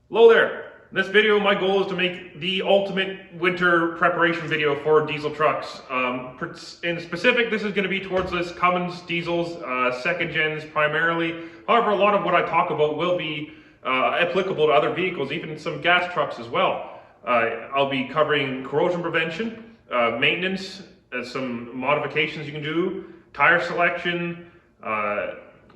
Hello there. In this video, my goal is to make the ultimate winter preparation video for diesel trucks. In specific, this is going to be towards this Cummins diesels, second gens primarily. However, a lot of what I talk about will be applicable to other vehicles, even some gas trucks as well. I'll be covering corrosion prevention, maintenance, some modifications you can do, tire selection,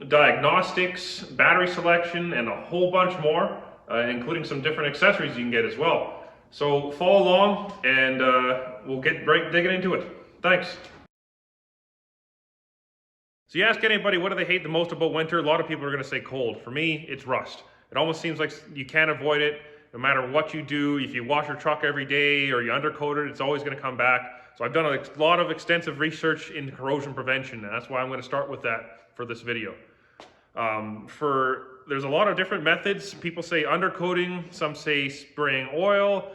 diagnostics, battery selection, and a whole bunch more. Including some different accessories you can get as well. So follow along and we'll get right digging into it. Thanks. So you ask anybody what do they hate the most about winter, a lot of people are going to say cold. For me, it's rust. It almost seems like you can't avoid it no matter what you do. If you wash your truck every day or you undercoat it, it's always going to come back. So I've done a lot of extensive research into corrosion prevention, and that's why I'm going to start with that for this video. There's a lot of different methods. People say undercoating, some say spraying oil,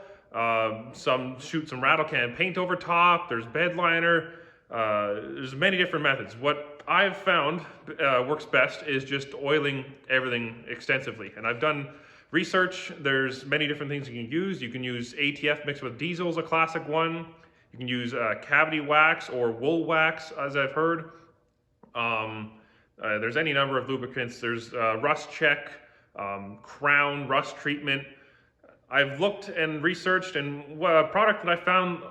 some shoot some rattle can paint over top, there's bed liner, there's many different methods. What I've found works best is just oiling everything extensively. And I've done research, there's many different things you can use. You can use ATF mixed with diesel is a classic one. You can use cavity wax or wool wax, as I've heard. There's any number of lubricants. There's rust check, crown rust treatment. I've looked and researched, and a product that I found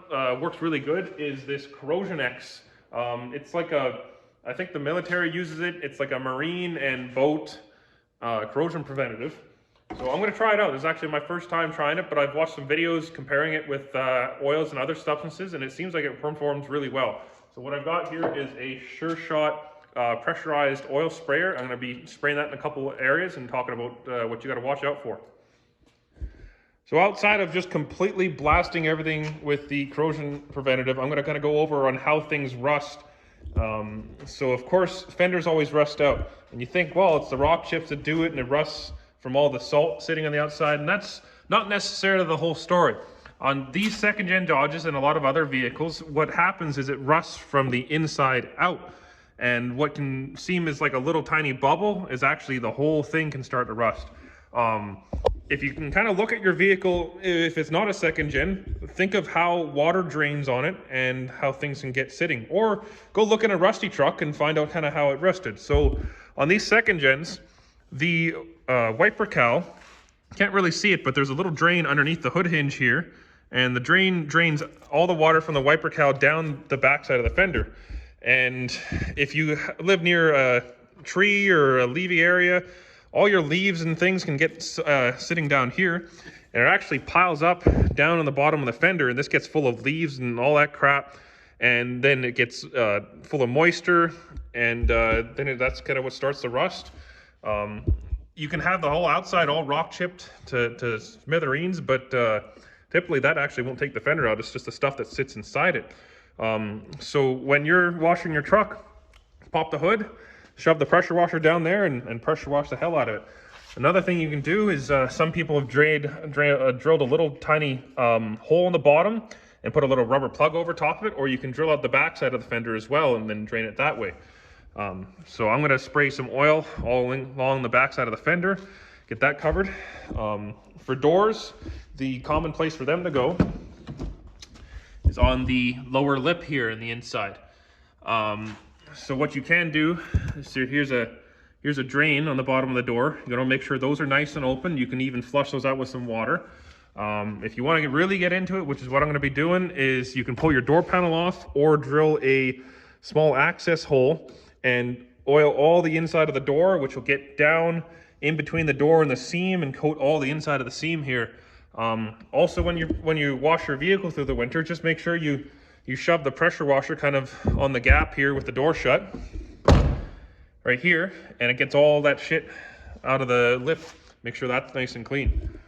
works really good is this Corrosion X. It's like I think the military uses it. It's like a marine and boat corrosion preventative. So I'm going to try it out. This is actually my first time trying it, but I've watched some videos comparing it with oils and other substances, and it seems like it performs really well. So what I've got here is a Sure Shot pressurized oil sprayer. I'm going to be spraying that in a couple of areas and talking about what you got to watch out for. So outside of just completely blasting everything with the corrosion preventative, I'm going to kind of go over on how things rust. So of course, fenders always rust out. And you think, well, it's the rock chips that do it and it rusts from all the salt sitting on the outside. And that's not necessarily the whole story. On these second gen Dodges and a lot of other vehicles, what happens is it rusts from the inside out. And what can seem as like a little tiny bubble is actually the whole thing can start to rust. If you can kind of look at your vehicle, if it's not a second gen, think of how water drains on it and how things can get sitting. Or go look in a rusty truck and find out kind of how it rusted. So on these second gens, the wiper cowl, can't really see it, but there's a little drain underneath the hood hinge here. And the drain drains all the water from the wiper cowl down the backside of the fender. And if you live near a tree or a leafy area, all your leaves and things can get sitting down here, and it actually piles up down on the bottom of the fender, and this gets full of leaves and all that crap, and then it gets full of moisture, and that's kind of what starts the rust. You can have the whole outside all rock chipped to smithereens, but typically that actually won't take the fender out. It's just the stuff that sits inside it. So when you're washing your truck, pop the hood, shove the pressure washer down there and pressure wash the hell out of it. Another thing you can do is some people have drilled a little tiny hole in the bottom and put a little rubber plug over top of it, or you can drill out the backside of the fender as well and then drain it that way. So I'm going to spray some oil all along the backside of the fender, get that covered. For doors, the common place for them to go is on the lower lip here in the inside. So what you can do is here's a drain on the bottom of the door. You're gonna make sure those are nice and open. You can even flush those out with some water. If you want to really get into it, which is what I'm going to be doing, is you can pull your door panel off or drill a small access hole and oil all the inside of the door, which will get down in between the door and the seam and coat all the inside of the seam here. Also, when you wash your vehicle through the winter, just make sure you shove the pressure washer kind of on the gap here with the door shut, right here, and it gets all that shit out of the lip. Make sure that's nice and clean.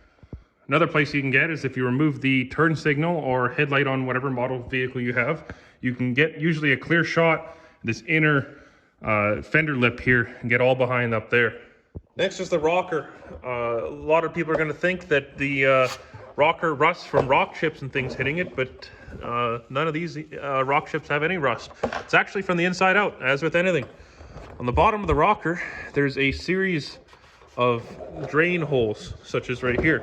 Another place you can get is if you remove the turn signal or headlight on whatever model vehicle you have, you can get usually a clear shot, this inner fender lip here, and get all behind up there. Next is the rocker. A lot of people are going to think that the rocker rusts from rock chips and things hitting it, but none of these rock chips have any rust. It's actually from the inside out, as with anything. On the bottom of the rocker, there's a series of drain holes, such as right here.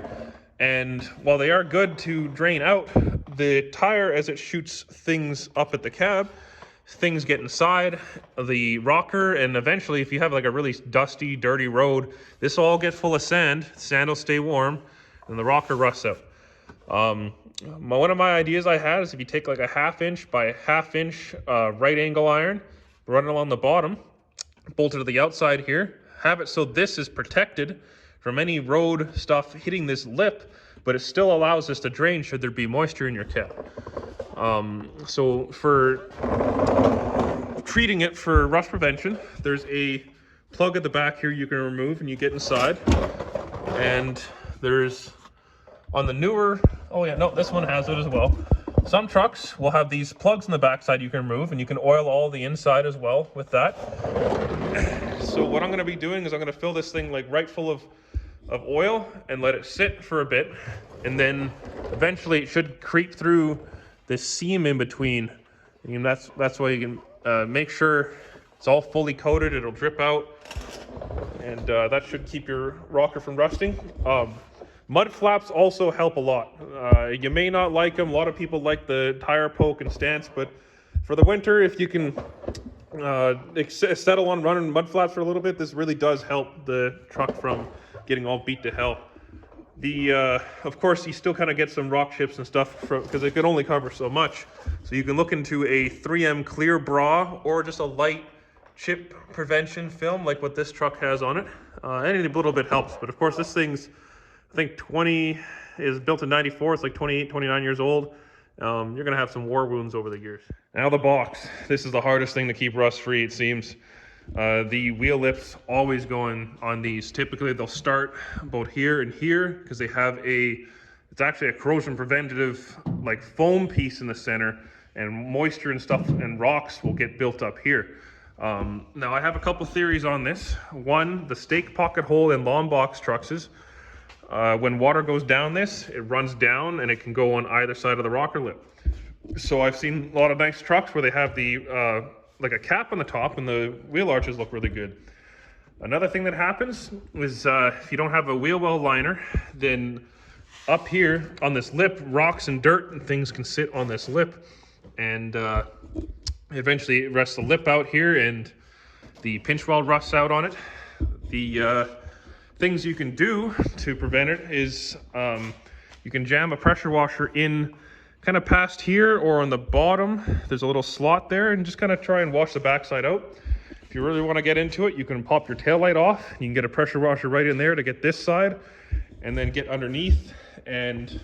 And while they are good to drain out, the tire, as it shoots things up at the cab, things get inside the rocker, and eventually if you have like a really dusty, dirty road, this will all get full of sand. Sand will stay warm and the rocker rusts out. One of my ideas I had is if you take like a 1/2 inch by 1/2 inch right angle iron, run it along the bottom, bolt it to the outside here, have it so this is protected from any road stuff hitting this lip, but it still allows this to drain should there be moisture in your cab. So for treating it for rust prevention, there's a plug at the back here you can remove and you get inside. And there's on the newer, oh yeah, no, this one has it as well. Some trucks will have these plugs in the backside you can remove, and you can oil all the inside as well with that. So what I'm going to be doing is I'm going to fill this thing like right full of oil and let it sit for a bit, and then eventually it should creep through this seam in between. And that's why you can make sure it's all fully coated. It'll drip out, and that should keep your rocker from rusting. Mud flaps also help a lot. You may not like them. A lot of people like the tire poke and stance, but for the winter, if you can settle on running mud flaps for a little bit, this really does help the truck from getting all beat to hell. Of course, you still kind of get some rock chips and stuff because it can only cover so much. So you can look into a 3M clear bra or just a light chip prevention film like what this truck has on it. Any little bit helps, but of course this thing's, I think is built in 94, it's like 28, 29 years old. You're gonna have some war wounds over the years. Now the box. This is the hardest thing to keep rust free, it seems. The wheel lips always going on these. Typically they'll start about here and here because they have it's actually a corrosion preventative like foam piece in the center, and moisture and stuff and rocks will get built up here. Now I have a couple theories on this. One, the stake pocket hole in long box trucks is, when water goes down this, it runs down and it can go on either side of the rocker lip. So I've seen a lot of nice trucks where they have the like a cap on the top and the wheel arches look really good. Another thing that happens is if you don't have a wheel well liner, then up here on this lip, rocks and dirt and things can sit on this lip, and eventually it rests the lip out here and the pinch weld rusts out on it. The things you can do to prevent it is you can jam a pressure washer in kind of past here or on the bottom. There's a little slot there, and just kind of try and wash the backside out. If you really want to get into it, you can pop your taillight off. You can get a pressure washer right in there to get this side, and then get underneath and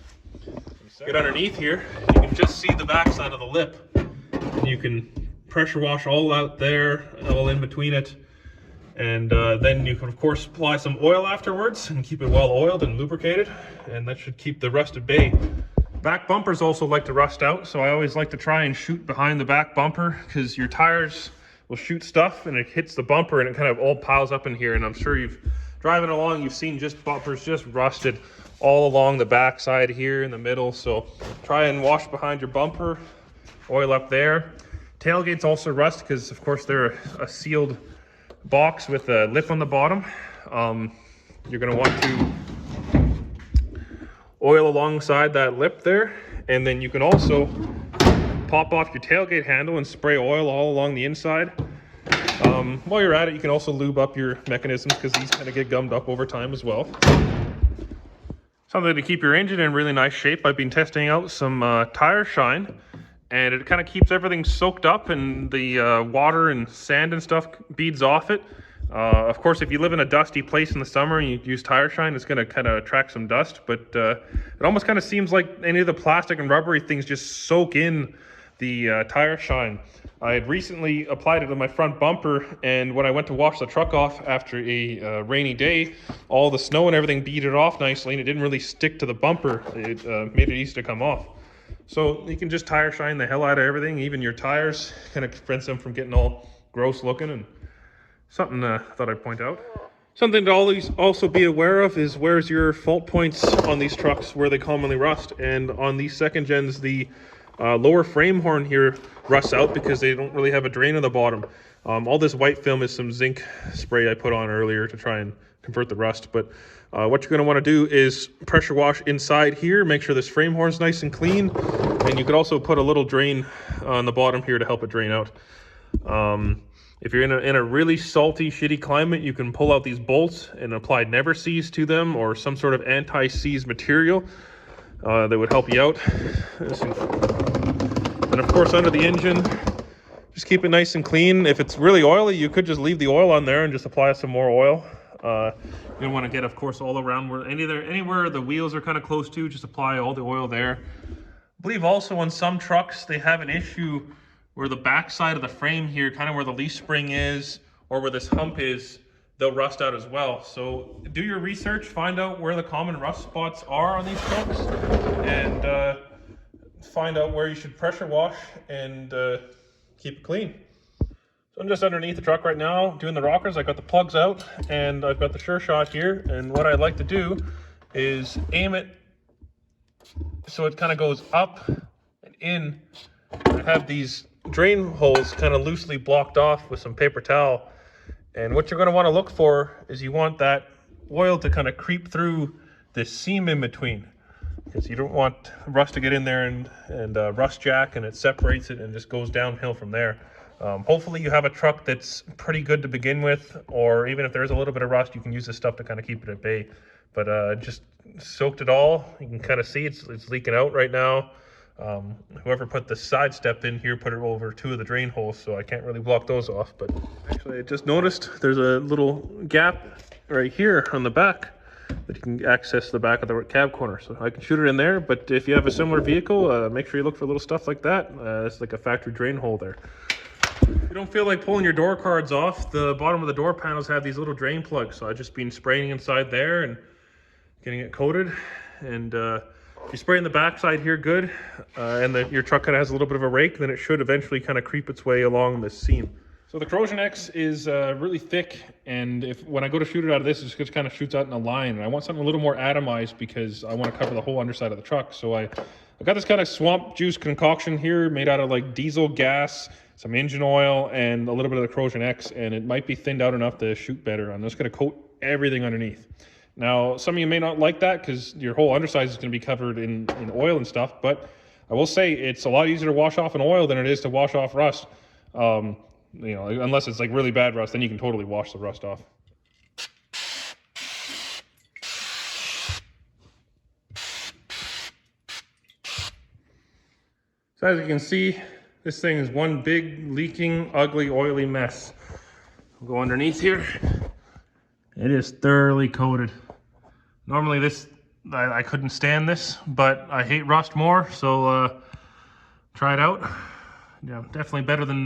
get underneath here. You can just see the backside of the lip, and you can pressure wash all out there, all in between it. And then you can of course apply some oil afterwards and keep it well oiled and lubricated, and that should keep the rust at bay. Back bumpers also like to rust out, so I always like to try and shoot behind the back bumper, because your tires will shoot stuff and it hits the bumper and it kind of all piles up in here. And I'm sure you've driving along, you've seen just bumpers just rusted all along the back side here in the middle. So try and wash behind your bumper, oil up there. Tailgates also rust because of course they're a sealed box with a lip on the bottom. You're going to want to oil alongside that lip there, and then you can also pop off your tailgate handle and spray oil all along the inside. While you're at it, you can also lube up your mechanisms because these kind of get gummed up over time as well. Something to keep your engine in really nice shape. I've been testing out some tire shine, and it kind of keeps everything soaked up, and the water and sand and stuff beads off it. Of course, if you live in a dusty place in the summer and you use tire shine, it's going to kind of attract some dust, but it almost kind of seems like any of the plastic and rubbery things just soak in the tire shine. I had recently applied it to my front bumper, and when I went to wash the truck off after a rainy day, all the snow and everything beaded off nicely, and it didn't really stick to the bumper. It made it easy to come off. So you can just tire shine the hell out of everything, even your tires, kind of prevents them from getting all gross looking. And something I thought I'd point out. Something to always also be aware of is where's your fault points on these trucks where they commonly rust. And on these second gens, the lower frame horn here rusts out because they don't really have a drain on the bottom. All this white film is some zinc spray I put on earlier to try and convert the rust. But what you're going to want to do is pressure wash inside here, make sure this frame horn's nice and clean, and you could also put a little drain on the bottom here to help it drain out. If you're in a really salty, shitty climate, you can pull out these bolts and apply never seize to them, or some sort of anti-seize material that would help you out. And of course, under the engine, just keep it nice and clean. If it's really oily, you could just leave the oil on there and just apply some more oil. You don't want to get, of course, all around where anywhere the wheels are kind of close to, just apply all the oil there. I believe also on some trucks, they have an issue where the back side of the frame here, kind of where the leaf spring is, or where this hump is, they'll rust out as well. So do your research, find out where the common rust spots are on these trucks, and find out where you should pressure wash and keep it clean. So I'm just underneath the truck right now doing the rockers. I got the plugs out and I've got the Sure Shot here, and what I'd like to do is aim it so it kind of goes up and in. I have these drain holes kind of loosely blocked off with some paper towel, and what you're going to want to look for is you want that oil to kind of creep through this seam in between, because you don't want rust to get in there and rust jack, and it separates it and just goes downhill from there. Hopefully you have a truck that's pretty good to begin with, or even if there's a little bit of rust, you can use this stuff to kind of keep it at bay. But just soaked it all. You can kind of see it's leaking out right now. Whoever put the side step in here put it over 2 of the drain holes, so I can't really block those off. But actually I just noticed there's a little gap right here on the back that you can access the back of the cab corner, so I can shoot it in there. But if you have a similar vehicle, make sure you look for little stuff like that. It's like a factory drain hole there. If you don't feel like pulling your door cards off, the bottom of the door panels have these little drain plugs, so I've just been spraying inside there and getting it coated. And if you spray in the backside here good, and your truck kind of has a little bit of a rake, then it should eventually kind of creep its way along this seam. So the Corrosion X is really thick, and when I go to shoot it out of this, it just kind of shoots out in a line. And I want something a little more atomized because I want to cover the whole underside of the truck. So I got this kind of swamp juice concoction here made out of like diesel gas, some engine oil, and a little bit of the Corrosion X, and it might be thinned out enough to shoot better. I'm just going to coat everything underneath. Now, some of you may not like that because your whole underside is going to be covered in oil and stuff, but I will say it's a lot easier to wash off in oil than it is to wash off rust. You know, unless it's like really bad rust, then you can totally wash the rust off. So as you can see, this thing is one big leaking, ugly, oily mess. I'll go underneath here. It is thoroughly coated. Normally I couldn't stand this, but I hate rust more, so try it out. Yeah, definitely better than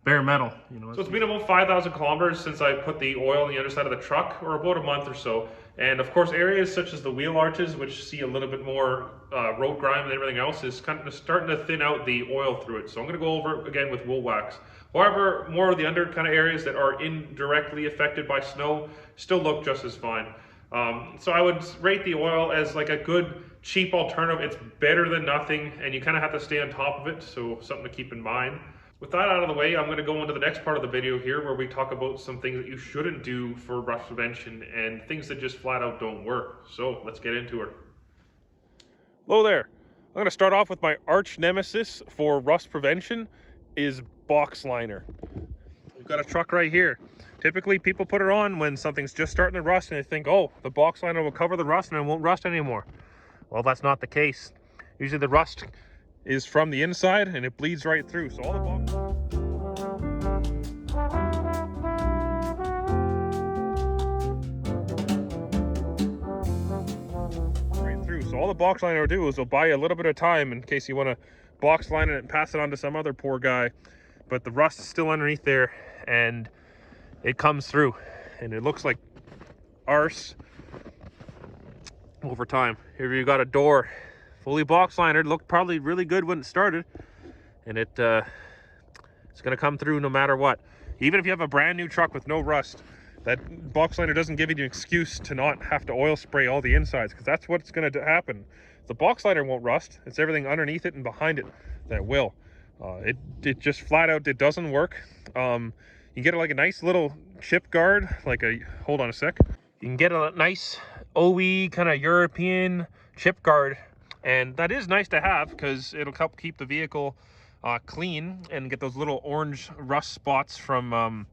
bare metal. You know. So it's been about 5,000 kilometers since I put the oil on the underside of the truck, or about a month or so. And of course, areas such as the wheel arches, which see a little bit more road grime and everything else, is kind of starting to thin out the oil through it. So I'm going to go over it again with wool wax. However, more of the under kind of areas that are indirectly affected by snow still look just as fine. So I would rate the oil as like a good, cheap alternative. It's better than nothing, and you kind of have to stay on top of it, so something to keep in mind. With that out of the way, I'm going to go into the next part of the video here where we talk about some things that you shouldn't do for rust prevention and things that just flat out don't work. So let's get into it. Hello there. I'm going to start off with my arch nemesis for rust prevention is box liner. We've got a truck right here. Typically people put it on when something's just starting to rust and they think, oh, the box liner will cover the rust and it won't rust anymore. Well, that's not the case. Usually the rust is from the inside and it bleeds right through. So all the box right through. So all the box liner will do is will buy you a little bit of time in case you want to box line it and pass it on to some other poor guy. But the rust is still underneath there and it comes through and it looks like arse over time. Here you got a door fully box linered, looked probably really good when it started, and it's going to come through no matter what. Even if you have a brand new truck with no rust, that box liner doesn't give you an excuse to not have to oil spray all the insides, because that's what's going to happen. The box liner won't rust. It's everything underneath it and behind it that will. It just flat out, it doesn't work. You get like a nice little chip guard, like a, hold on a sec. You can get a nice OE kind of European chip guard, and that is nice to have because it'll help keep the vehicle clean and get those little orange rust spots from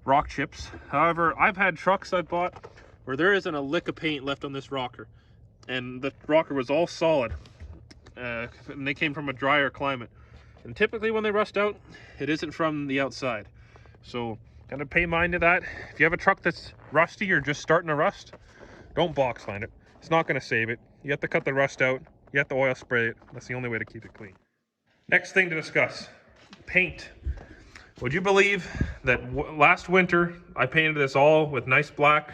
rock chips. However, I've had trucks I've bought where there isn't a lick of paint left on this rocker, and the rocker was all solid, and they came from a drier climate. And typically when they rust out, it isn't from the outside. So gotta pay mind to that. If you have a truck that's rusty or just starting to rust, don't box line it. It's not gonna save it. You have to cut the rust out. You have to oil spray it. That's the only way to keep it clean. Next thing to discuss, paint. Would you believe that last winter I painted this all with nice black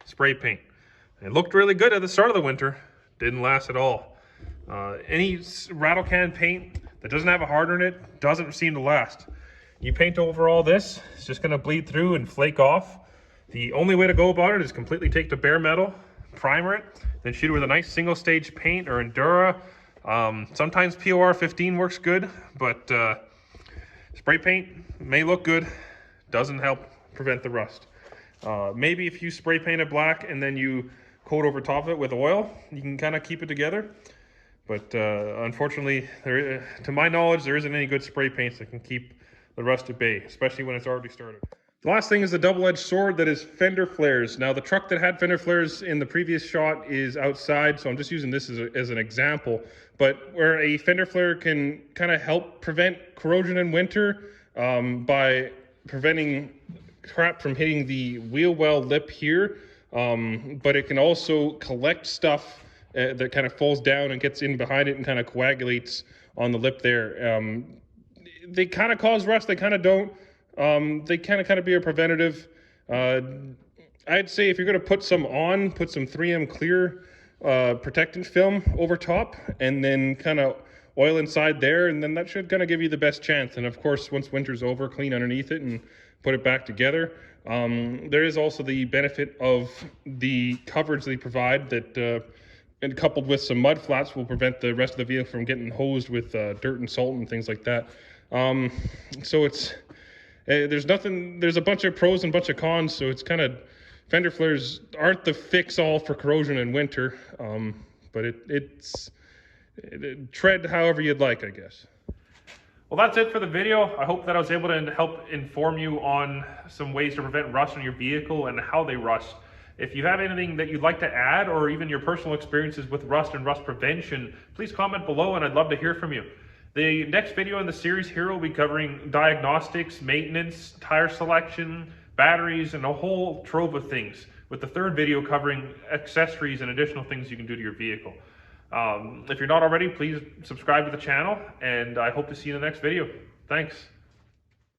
spray paint? It looked really good at the start of the winter. Didn't last at all. Any rattle can paint that doesn't have a hardener in it doesn't seem to last. You paint over all this, it's just gonna bleed through and flake off. The only way to go about it is completely take the bare metal, primer it, then shoot it with a nice single stage paint or Endura. Sometimes POR 15 works good, but spray paint may look good, doesn't help prevent the rust. Maybe if you spray paint it black and then you coat over top of it with oil, you can kind of keep it together. But unfortunately, to my knowledge, there isn't any good spray paints that can keep the rust at bay, especially when it's already started. The last thing is the double-edged sword, that is fender flares. Now, the truck that had fender flares in the previous shot is outside, so I'm just using this as an example. But where a fender flare can kind of help prevent corrosion in winter by preventing crap from hitting the wheel well lip here, but it can also collect stuff that kind of falls down and gets in behind it and kind of coagulates on the lip there. They kind of cause rust, they kind of don't. They kind of be a preventative. I'd say if you're going to put some on, put some 3M clear protectant film over top and then kind of oil inside there, and then that should kind of give you the best chance. And of course, once winter's over, clean underneath it and put it back together. There is also the benefit of the coverage they provide that and coupled with some mud flats will prevent the rest of the vehicle from getting hosed with dirt and salt and things like that. So it's there's a bunch of pros and a bunch of cons, so it's kind of, fender flares aren't the fix-all for corrosion in winter, but it's tread however you'd like, I guess. Well, that's it for the video. I hope that I was able to help inform you on some ways to prevent rust on your vehicle and how they rust. If you have anything that you'd like to add, or even your personal experiences with rust and rust prevention, please comment below and I'd love to hear from you. The next video in the series here will be covering diagnostics, maintenance, tire selection, batteries, and a whole trove of things, with the third video covering accessories and additional things you can do to your vehicle. If you're not already, please subscribe to the channel, and I hope to see you in the next video. Thanks.